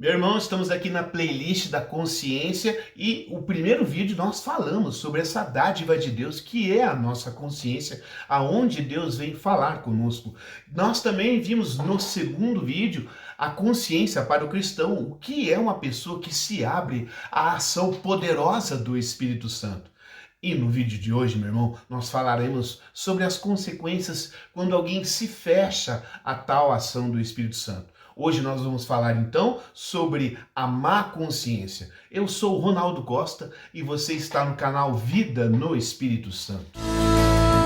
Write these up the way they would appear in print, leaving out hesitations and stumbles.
Meu irmão, estamos aqui na playlist da consciência e o primeiro vídeo nós falamos sobre essa dádiva de Deus que é a nossa consciência, aonde Deus vem falar conosco. Nós também vimos no segundo vídeo a consciência para o cristão, o que é uma pessoa que se abre à ação poderosa do Espírito Santo. E no vídeo de hoje, meu irmão, nós falaremos sobre as consequências quando alguém se fecha a tal ação do Espírito Santo. Hoje nós vamos falar então sobre a má consciência. Eu sou o Ronaldo Costa e você está no canal Vida no Espírito Santo.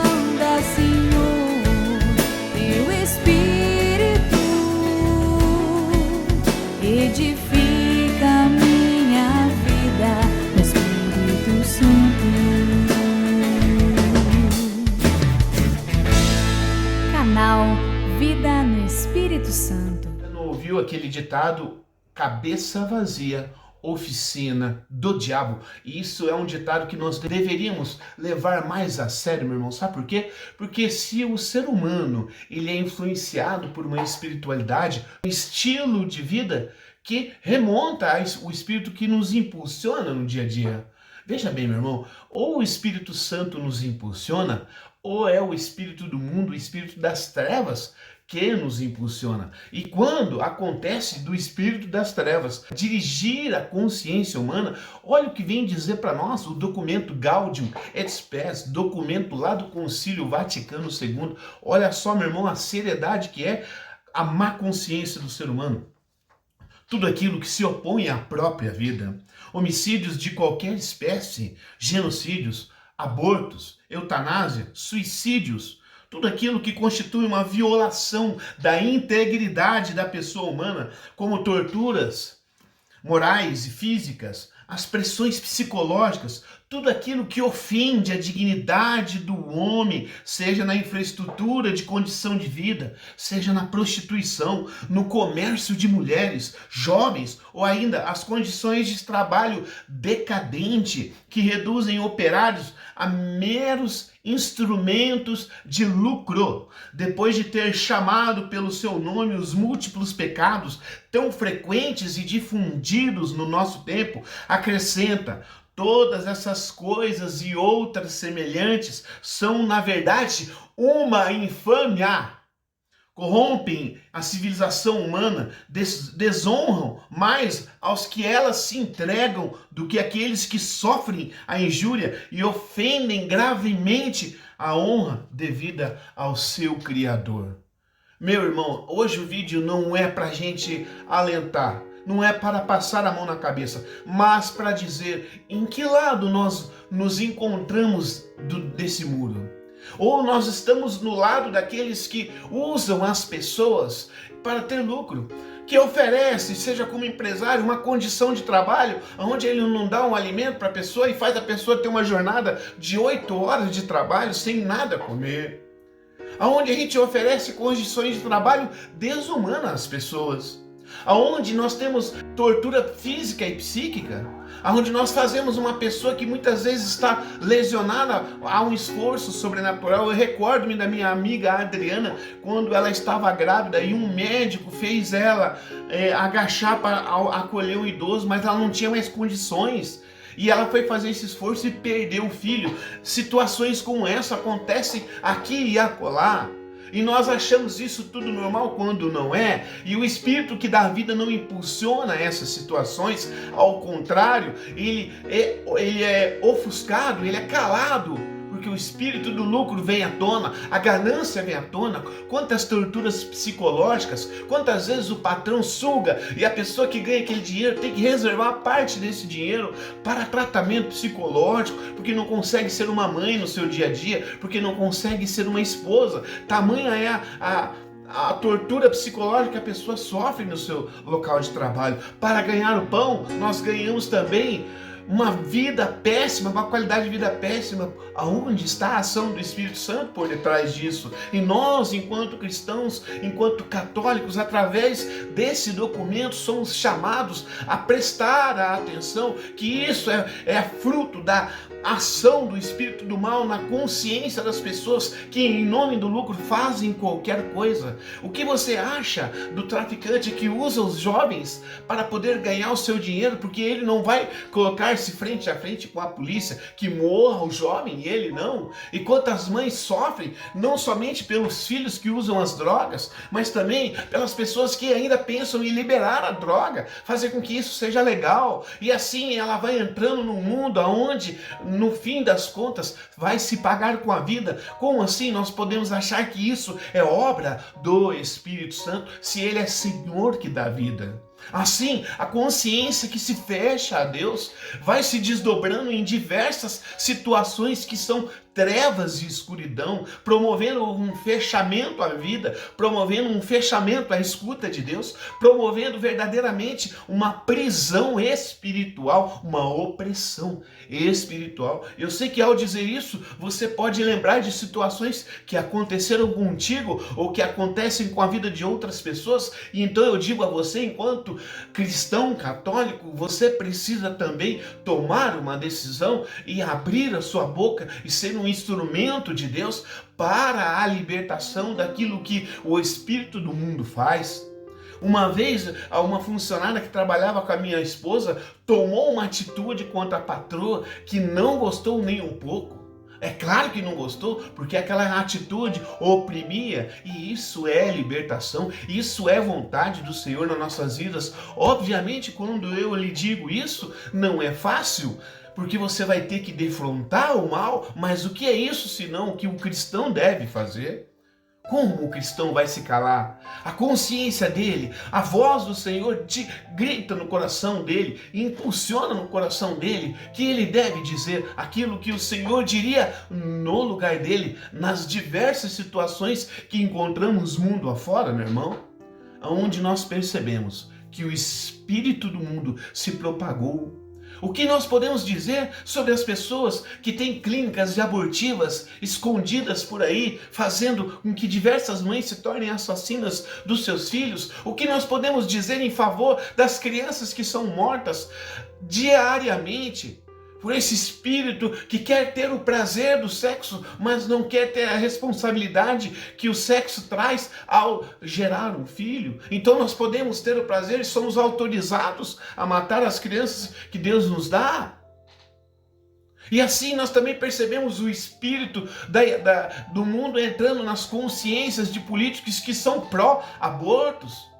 Anda, Senhor, teu Espírito edifica a minha vida no Espírito Santo. Canal Vida no Espírito Santo. Ouviu aquele ditado, cabeça vazia, oficina do diabo? E isso é um ditado que nós deveríamos levar mais a sério, meu irmão. Sabe por quê? Porque se o ser humano ele é influenciado por uma espiritualidade, um estilo de vida que remonta ao espírito que nos impulsiona no dia a dia. Veja bem, meu irmão, ou o Espírito Santo nos impulsiona, ou é o espírito do mundo, o espírito das trevas, que nos impulsiona. E quando acontece do espírito das trevas dirigir a consciência humana, olha o que vem dizer para nós o documento Gaudium et Spes, documento lá do Concílio Vaticano II. Olha só, meu irmão, a seriedade que é a má consciência do ser humano. Tudo aquilo que se opõe à própria vida, homicídios de qualquer espécie, genocídios, abortos, eutanásia, suicídios, tudo aquilo que constitui uma violação da integridade da pessoa humana, como torturas morais e físicas, as pressões psicológicas, tudo aquilo que ofende a dignidade do homem, seja na infraestrutura de condição de vida, seja na prostituição, no comércio de mulheres, jovens, ou ainda as condições de trabalho decadente que reduzem operários a meros instrumentos de lucro, depois de ter chamado pelo seu nome os múltiplos pecados tão frequentes e difundidos no nosso tempo, acrescenta: todas essas coisas e outras semelhantes são, na verdade, uma infâmia. Corrompem a civilização humana, desonram mais aos que elas se entregam do que aqueles que sofrem a injúria e ofendem gravemente a honra devida ao seu Criador. Meu irmão, hoje o vídeo não é para a gente alentar, não é para passar a mão na cabeça, mas para dizer em que lado nós nos encontramos desse muro. Ou nós estamos no lado daqueles que usam as pessoas para ter lucro, que oferece, seja como empresário, uma condição de trabalho onde ele não dá um alimento para a pessoa e faz a pessoa ter uma jornada de 8 horas de trabalho sem nada comer. Onde a gente oferece condições de trabalho desumanas às pessoas. Aonde nós temos tortura física e psíquica, aonde nós fazemos uma pessoa que muitas vezes está lesionada a um esforço sobrenatural. Eu recordo-me da minha amiga Adriana, quando ela estava grávida e um médico fez ela agachar para acolher um idoso, mas ela não tinha mais condições. E ela foi fazer esse esforço e perdeu o filho. Situações como essa acontecem aqui e acolá. E nós achamos isso tudo normal quando não é. E o Espírito que dá vida não impulsiona essas situações. Ao contrário, ele é ofuscado, ele é calado. Porque o espírito do lucro vem à tona, a ganância vem à tona, quantas torturas psicológicas, quantas vezes o patrão suga e a pessoa que ganha aquele dinheiro tem que reservar parte desse dinheiro para tratamento psicológico, porque não consegue ser uma mãe no seu dia a dia, porque não consegue ser uma esposa. Tamanha é a tortura psicológica que a pessoa sofre no seu local de trabalho. Para ganhar o pão, nós ganhamos também uma vida péssima, uma qualidade de vida péssima. Aonde está a ação do Espírito Santo por detrás disso? E nós, enquanto cristãos, enquanto católicos, através desse documento, somos chamados a prestar a atenção que isso é fruto da ação do espírito do mal na consciência das pessoas que, em nome do lucro, fazem qualquer coisa. O que você acha do traficante que usa os jovens para poder ganhar o seu dinheiro, porque ele não vai colocar-se frente a frente com a polícia, que morra o jovem e ele não? E quantas mães sofrem, não somente pelos filhos que usam as drogas, mas também pelas pessoas que ainda pensam em liberar a droga, fazer com que isso seja legal, e assim ela vai entrando num mundo onde, no fim das contas, vai se pagar com a vida. Como assim nós podemos achar que isso é obra do Espírito Santo, se ele é Senhor que dá vida? Assim, a consciência que se fecha a Deus vai se desdobrando em diversas situações que são trevas e escuridão, promovendo um fechamento à vida, promovendo um fechamento à escuta de Deus, promovendo verdadeiramente uma prisão espiritual, uma opressão espiritual. Eu sei que ao dizer isso, você pode lembrar de situações que aconteceram contigo ou que acontecem com a vida de outras pessoas, e então eu digo a você, enquanto cristão católico, você precisa também tomar uma decisão e abrir a sua boca e ser um instrumento de Deus para a libertação daquilo que o espírito do mundo faz. Uma vez, uma funcionária que trabalhava com a minha esposa tomou uma atitude contra a patroa que não gostou nem um pouco. É claro que não gostou, porque aquela atitude oprimia, e isso é libertação, isso é vontade do Senhor nas nossas vidas. Obviamente, quando eu lhe digo isso, não é fácil, porque você vai ter que defrontar o mal, mas o que é isso senão o que o cristão deve fazer? Como o cristão vai se calar? A consciência dele, a voz do Senhor grita no coração dele, impulsiona no coração dele que ele deve dizer aquilo que o Senhor diria no lugar dele, nas diversas situações que encontramos mundo afora, meu irmão, onde nós percebemos que o espírito do mundo se propagou. O que nós podemos dizer sobre as pessoas que têm clínicas abortivas escondidas por aí, fazendo com que diversas mães se tornem assassinas dos seus filhos? O que nós podemos dizer em favor das crianças que são mortas diariamente por esse espírito que quer ter o prazer do sexo, mas não quer ter a responsabilidade que o sexo traz ao gerar um filho? Então nós podemos ter o prazer e somos autorizados a matar as crianças que Deus nos dá? E assim nós também percebemos o espírito do mundo entrando nas consciências de políticos que são pró-abortos.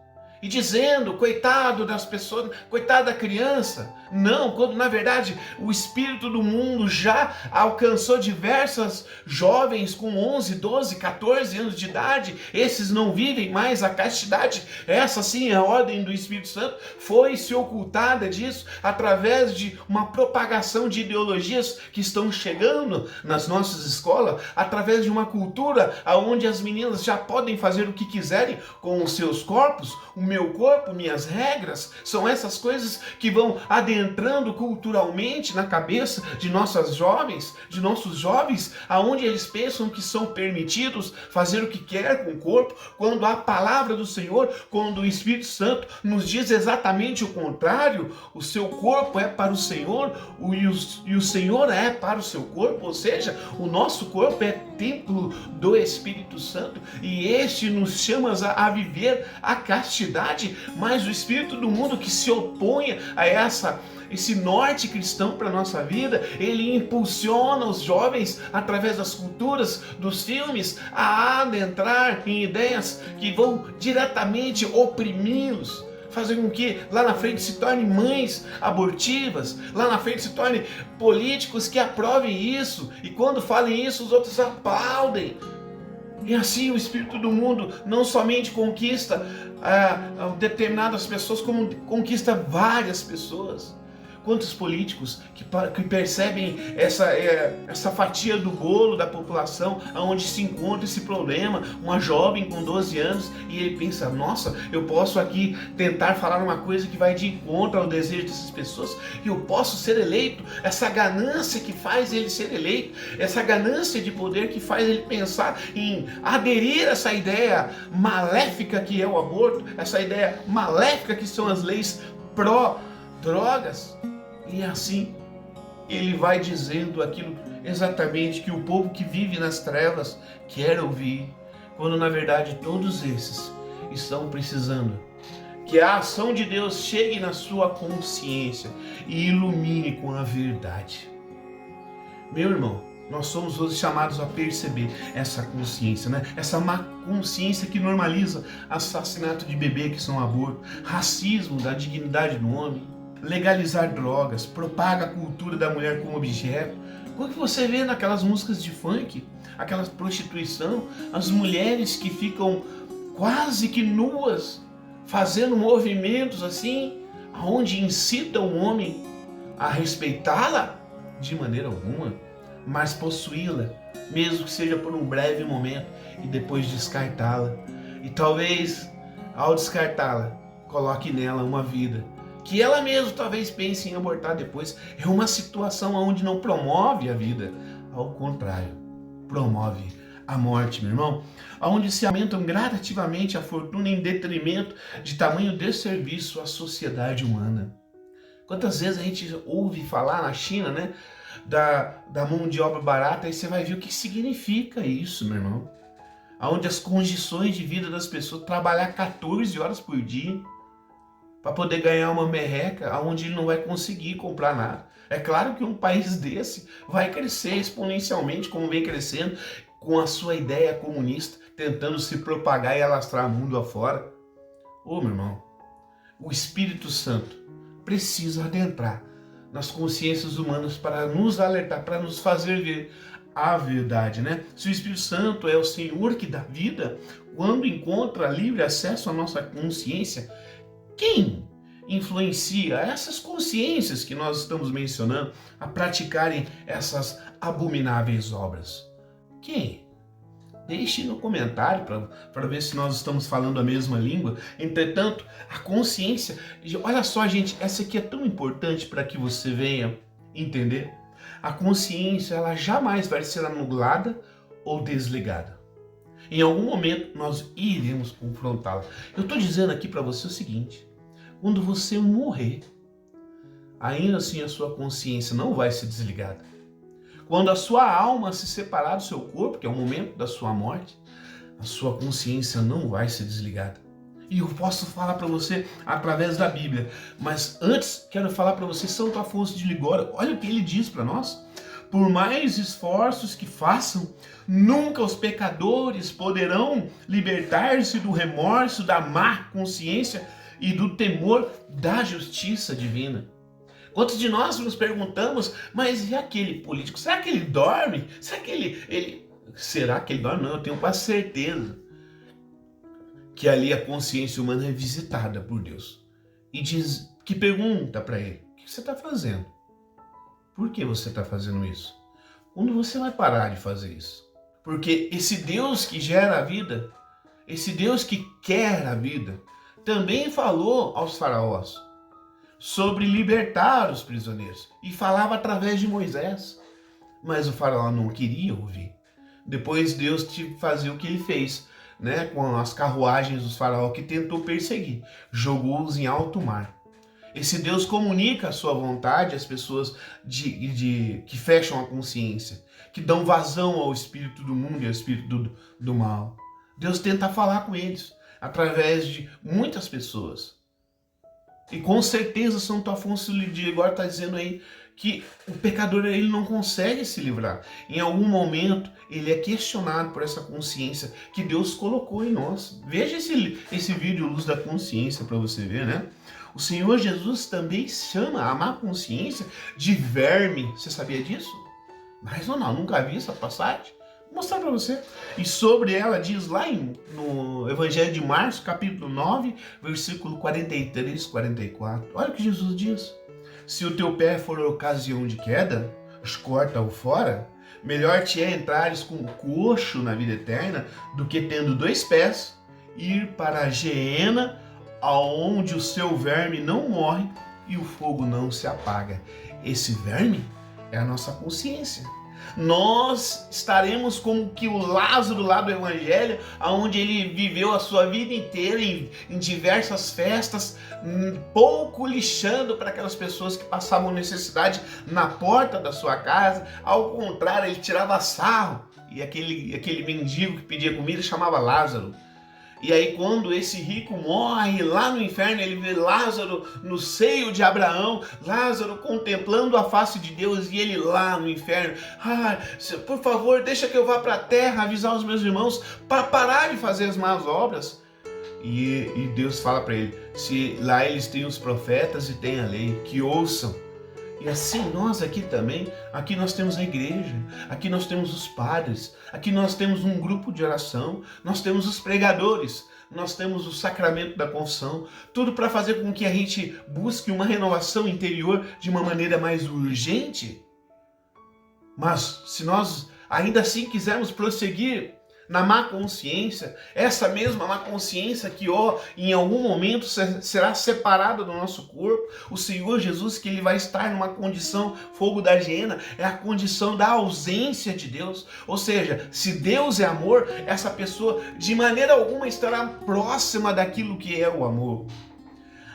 E dizendo, coitado das pessoas, coitado da criança. Não, quando na verdade o espírito do mundo já alcançou diversas jovens com 11, 12, 14 anos de idade. Esses não vivem mais a castidade. Essa sim é a ordem do Espírito Santo. Foi-se ocultada disso através de uma propagação de ideologias que estão chegando nas nossas escolas, através de uma cultura onde as meninas já podem fazer o que quiserem com os seus corpos. O meu corpo, minhas regras, são essas coisas que vão adentrando culturalmente na cabeça de nossas jovens, de nossos jovens, aonde eles pensam que são permitidos fazer o que quer com o corpo, quando a palavra do Senhor, quando o Espírito Santo nos diz exatamente o contrário. O seu corpo é para o Senhor e o Senhor é para o seu corpo, ou seja, o nosso corpo é templo do Espírito Santo, e este nos chama a viver a castidade. Mas o espírito do mundo que se opõe a esse norte cristão para a nossa vida, ele impulsiona os jovens através das culturas, dos filmes, a adentrar em ideias que vão diretamente oprimi-los, fazer com que lá na frente se tornem mães abortivas, lá na frente se tornem políticos que aprovem isso, e quando falem isso os outros aplaudem. E assim o espírito do mundo não somente conquista determinadas pessoas, como conquista várias pessoas. Quantos políticos que percebem essa fatia do bolo da população, onde se encontra esse problema, uma jovem com 12 anos, e ele pensa, nossa, eu posso aqui tentar falar uma coisa que vai de encontro ao desejo dessas pessoas, e eu posso ser eleito. Essa ganância que faz ele ser eleito, essa ganância de poder que faz ele pensar em aderir a essa ideia maléfica que é o aborto, essa ideia maléfica que são as leis pró-drogas. E assim ele vai dizendo aquilo exatamente que o povo que vive nas trevas quer ouvir, quando na verdade todos esses estão precisando que a ação de Deus chegue na sua consciência e ilumine com a verdade. Meu irmão, nós somos hoje chamados a perceber essa consciência, né? Essa má consciência que normaliza assassinato de bebê, que são aborto, racismo da dignidade do homem, legalizar drogas, propaga a cultura da mulher como objeto. O que você vê naquelas músicas de funk, aquela prostituição, as mulheres que ficam quase que nuas, fazendo movimentos assim, onde incitam o homem a respeitá-la de maneira alguma, mas possuí-la, mesmo que seja por um breve momento, e depois descartá-la. E talvez, ao descartá-la, coloque nela uma vida que ela mesma talvez pense em abortar depois. É uma situação onde não promove a vida, ao contrário, promove a morte, meu irmão, onde se aumentam gradativamente a fortuna em detrimento de tamanho desserviço à sociedade humana. Quantas vezes a gente ouve falar na China, né, da mão de obra barata, e você vai ver o que significa isso, meu irmão. Onde as condições de vida das pessoas, trabalhar 14 horas por dia, para poder ganhar uma merreca, onde ele não vai conseguir comprar nada. É claro que um país desse vai crescer exponencialmente, como vem crescendo, com a sua ideia comunista, tentando se propagar e alastrar o mundo afora. Ô, meu irmão, o Espírito Santo precisa adentrar nas consciências humanas para nos alertar, para nos fazer ver a verdade, né? Se o Espírito Santo é o Senhor que dá vida, quando encontra livre acesso à nossa consciência, quem influencia essas consciências que nós estamos mencionando a praticarem essas abomináveis obras? Quem? Deixe no comentário para ver se nós estamos falando a mesma língua. Entretanto, a consciência, olha só, gente, essa aqui é tão importante para que você venha entender. A consciência, ela jamais vai ser anulada ou desligada. Em algum momento nós iremos confrontá-la. Eu estou dizendo aqui para você o seguinte: quando você morrer, ainda assim a sua consciência não vai ser desligada. Quando a sua alma se separar do seu corpo, que é o momento da sua morte, a sua consciência não vai ser desligada. E eu posso falar para você através da Bíblia, mas antes quero falar para você Santo Afonso de Ligório. Olha o que ele diz para nós: por mais esforços que façam, nunca os pecadores poderão libertar-se do remorso, da má consciência e do temor da justiça divina. Quantos de nós nos perguntamos, mas e aquele político? Será que ele dorme? Será que ele dorme? Não, eu tenho quase certeza que ali a consciência humana é visitada por Deus. E diz, que pergunta para ele: o que você está fazendo? Por que você está fazendo isso? Quando você vai parar de fazer isso? Porque esse Deus que gera a vida, esse Deus que quer a vida, também falou aos faraós sobre libertar os prisioneiros, e falava através de Moisés, mas o faraó não queria ouvir. Depois Deus fazia o que ele fez, né, com as carruagens dos faraó que tentou perseguir, jogou-os em alto mar. Esse Deus comunica a sua vontade às pessoas que fecham a consciência, que dão vazão ao espírito do mundo e ao espírito do mal. Deus tenta falar com eles através de muitas pessoas. E com certeza Santo Afonso de Ligório está dizendo aí que o pecador ele não consegue se livrar. Em algum momento ele é questionado por essa consciência que Deus colocou em nós. Veja esse vídeo Luz da Consciência para você ver, né? O Senhor Jesus também chama a má consciência de verme. Você sabia disso? Mas não, nunca vi essa passagem. Vou mostrar para você. E sobre ela diz lá no Evangelho de Marcos, capítulo 9, versículo 43, 44. Olha o que Jesus diz. se o teu pé for ocasião de queda, corta-o fora. Melhor te é entrares com o coxo na vida eterna do que tendo 2 pés, ir para a geena, aonde o seu verme não morre e o fogo não se apaga. Esse verme é a nossa consciência. Nós estaremos como que o Lázaro lá do Evangelho, onde ele viveu a sua vida inteira em diversas festas, pouco lixando para aquelas pessoas que passavam necessidade na porta da sua casa. Ao contrário, ele tirava sarro, e aquele mendigo que pedia comida chamava Lázaro. E aí quando esse rico morre lá no inferno, ele vê Lázaro no seio de Abraão, Lázaro contemplando a face de Deus, e ele lá no inferno: por favor, deixa que eu vá para a terra avisar os meus irmãos para parar de fazer as más obras. E Deus fala para ele: se lá eles têm os profetas e têm a lei, que ouçam. E assim nós aqui também, aqui nós temos a igreja, aqui nós temos os padres, aqui nós temos um grupo de oração, nós temos os pregadores, nós temos o sacramento da confissão, tudo para fazer com que a gente busque uma renovação interior de uma maneira mais urgente. Mas se nós ainda assim quisermos prosseguir na má consciência, essa mesma má consciência que em algum momento será separada do nosso corpo, o Senhor Jesus, que ele vai estar numa condição fogo da hiena, é a condição da ausência de Deus. Ou seja, se Deus é amor, essa pessoa de maneira alguma estará próxima daquilo que é o amor.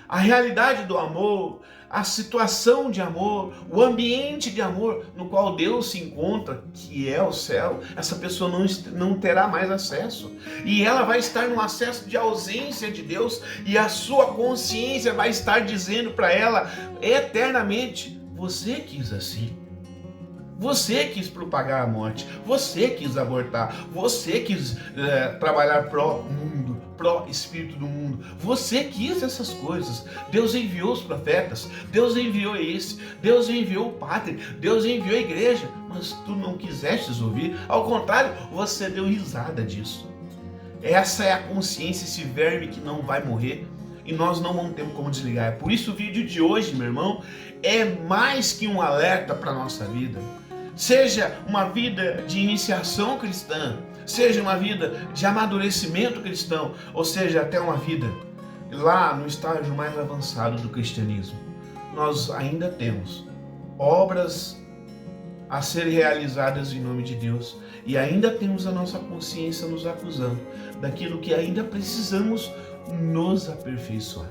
A realidade do amor, a situação de amor, o ambiente de amor no qual Deus se encontra, que é o céu, essa pessoa não terá mais acesso. E ela vai estar num acesso de ausência de Deus, e a sua consciência vai estar dizendo para ela eternamente: você quis assim. Você quis propagar a morte, você quis abortar, você quis trabalhar pró-mundo, pró-espírito do mundo. Você quis essas coisas. Deus enviou os profetas, Deus enviou Deus enviou o padre, Deus enviou a igreja, mas tu não quisestes ouvir. Ao contrário, você deu risada disso. Essa é a consciência, esse verme que não vai morrer. E nós não vamos ter como desligar. É por isso o vídeo de hoje, meu irmão, é mais que um alerta para a nossa vida. Seja uma vida de iniciação cristã, seja uma vida de amadurecimento cristão, ou seja, até uma vida lá no estágio mais avançado do cristianismo. Nós ainda temos obras a serem realizadas em nome de Deus, e ainda temos a nossa consciência nos acusando daquilo que ainda precisamos nos aperfeiçoar.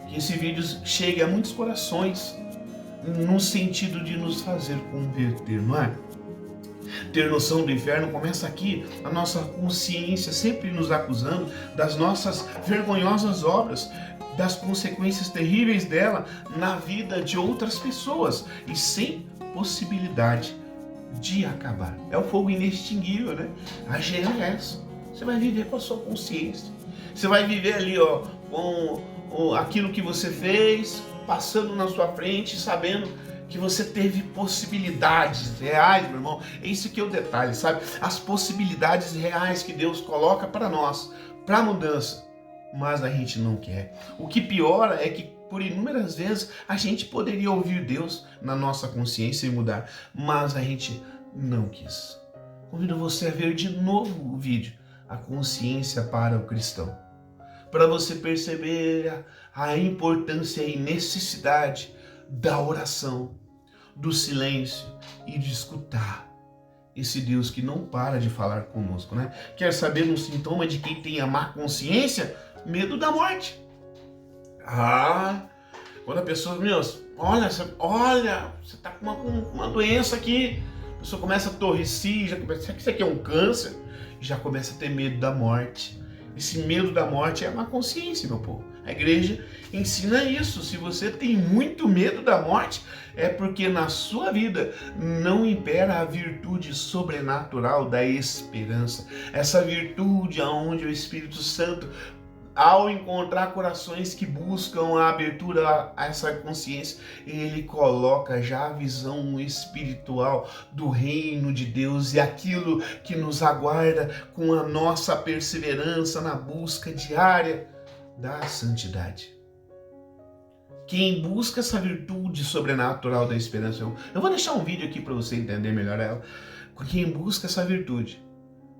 Que esse vídeo chegue a muitos corações, no sentido de nos fazer converter, não é? Ter noção do inferno começa aqui, a nossa consciência sempre nos acusando das nossas vergonhosas obras, das consequências terríveis dela na vida de outras pessoas, e sem possibilidade de acabar. É o fogo inextinguível, né? A gera é essa. Você vai viver com a sua consciência. Você vai viver ali, com aquilo que você fez, passando na sua frente, sabendo que você teve possibilidades reais, meu irmão. Esse que é o detalhe, sabe? As possibilidades reais que Deus coloca para nós, para mudança. Mas a gente não quer. O que piora é que por inúmeras vezes a gente poderia ouvir Deus na nossa consciência e mudar, mas a gente não quis. Convido você a ver de novo o vídeo, A Consciência para o Cristão, para você perceber a importância e necessidade da oração, do silêncio e de escutar esse Deus que não para de falar conosco, né? Quer saber um sintoma de quem tem a má consciência? Medo da morte. Quando a pessoa, olha, você tá com uma doença aqui, a pessoa começa a torcer, será que isso aqui é um câncer? Já começa a ter medo da morte. Esse medo da morte é a má consciência, meu povo. A igreja ensina isso. Se você tem muito medo da morte, é porque na sua vida não impera a virtude sobrenatural da esperança. Essa virtude aonde o Espírito Santo, ao encontrar corações que buscam a abertura a essa consciência, ele coloca já a visão espiritual do reino de Deus e aquilo que nos aguarda com a nossa perseverança na busca diária da santidade. Quem busca essa virtude sobrenatural da esperança, eu vou deixar um vídeo aqui para você entender melhor ela. Quem busca essa virtude,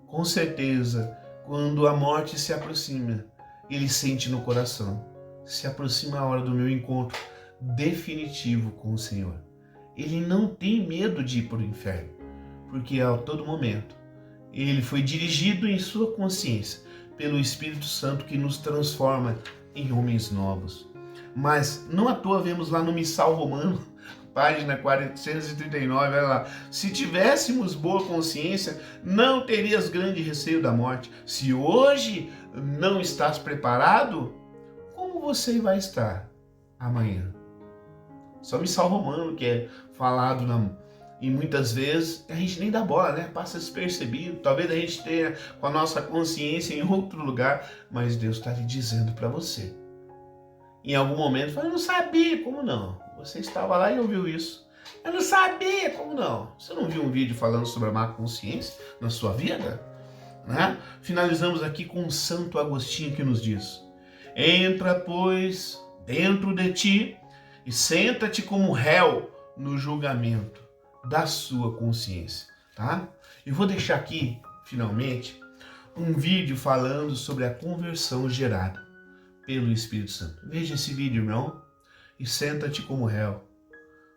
com certeza, quando a morte se aproxima, ele sente no coração: se aproxima a hora do meu encontro definitivo com o Senhor. Ele não tem medo de ir para o inferno, porque a todo momento ele foi dirigido em sua consciência pelo Espírito Santo, que nos transforma em homens novos. Mas não à toa vemos lá no Missal Romano, página 439, olha lá: se tivéssemos boa consciência, não terias grande receio da morte. Se hoje não estás preparado, como você vai estar amanhã? Só Missal Romano que é falado e muitas vezes a gente nem dá bola, né? Passa despercebido. Talvez a gente tenha com a nossa consciência em outro lugar, mas Deus está lhe dizendo para você. Em algum momento, eu não sabia, como não? Você estava lá e ouviu isso. Eu não sabia, como não? Você não viu um vídeo falando sobre a má consciência na sua vida? Né? Finalizamos aqui com Santo Agostinho, que nos diz: entra, pois, dentro de ti e senta-te como réu no julgamento da sua consciência. Tá? Eu vou deixar aqui, finalmente, um vídeo falando sobre a conversão gerada pelo Espírito Santo. Veja esse vídeo, irmão, e senta-te como réu.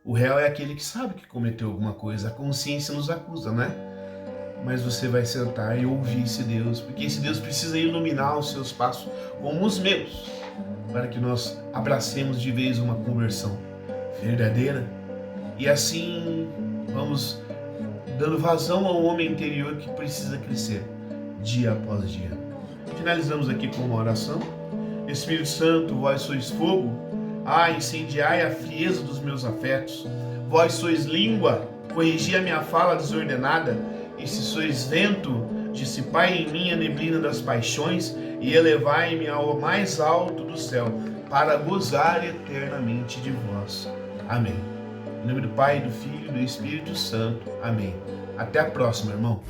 O réu é aquele que sabe que cometeu alguma coisa. A consciência nos acusa, né? Mas você vai sentar e ouvir esse Deus, porque esse Deus precisa iluminar os seus passos como os meus, para que nós abracemos de vez uma conversão verdadeira. E assim vamos dando vazão ao homem interior que precisa crescer dia após dia. Finalizamos aqui com uma oração. Espírito Santo, vós sois fogo, incendiai a frieza dos meus afetos. Vós sois língua, corrigi a minha fala desordenada. E se sois vento, dissipai em mim a neblina das paixões e elevai-me ao mais alto do céu, para gozar eternamente de vós. Amém. Em nome do Pai, do Filho e do Espírito Santo. Amém. Até a próxima, irmão.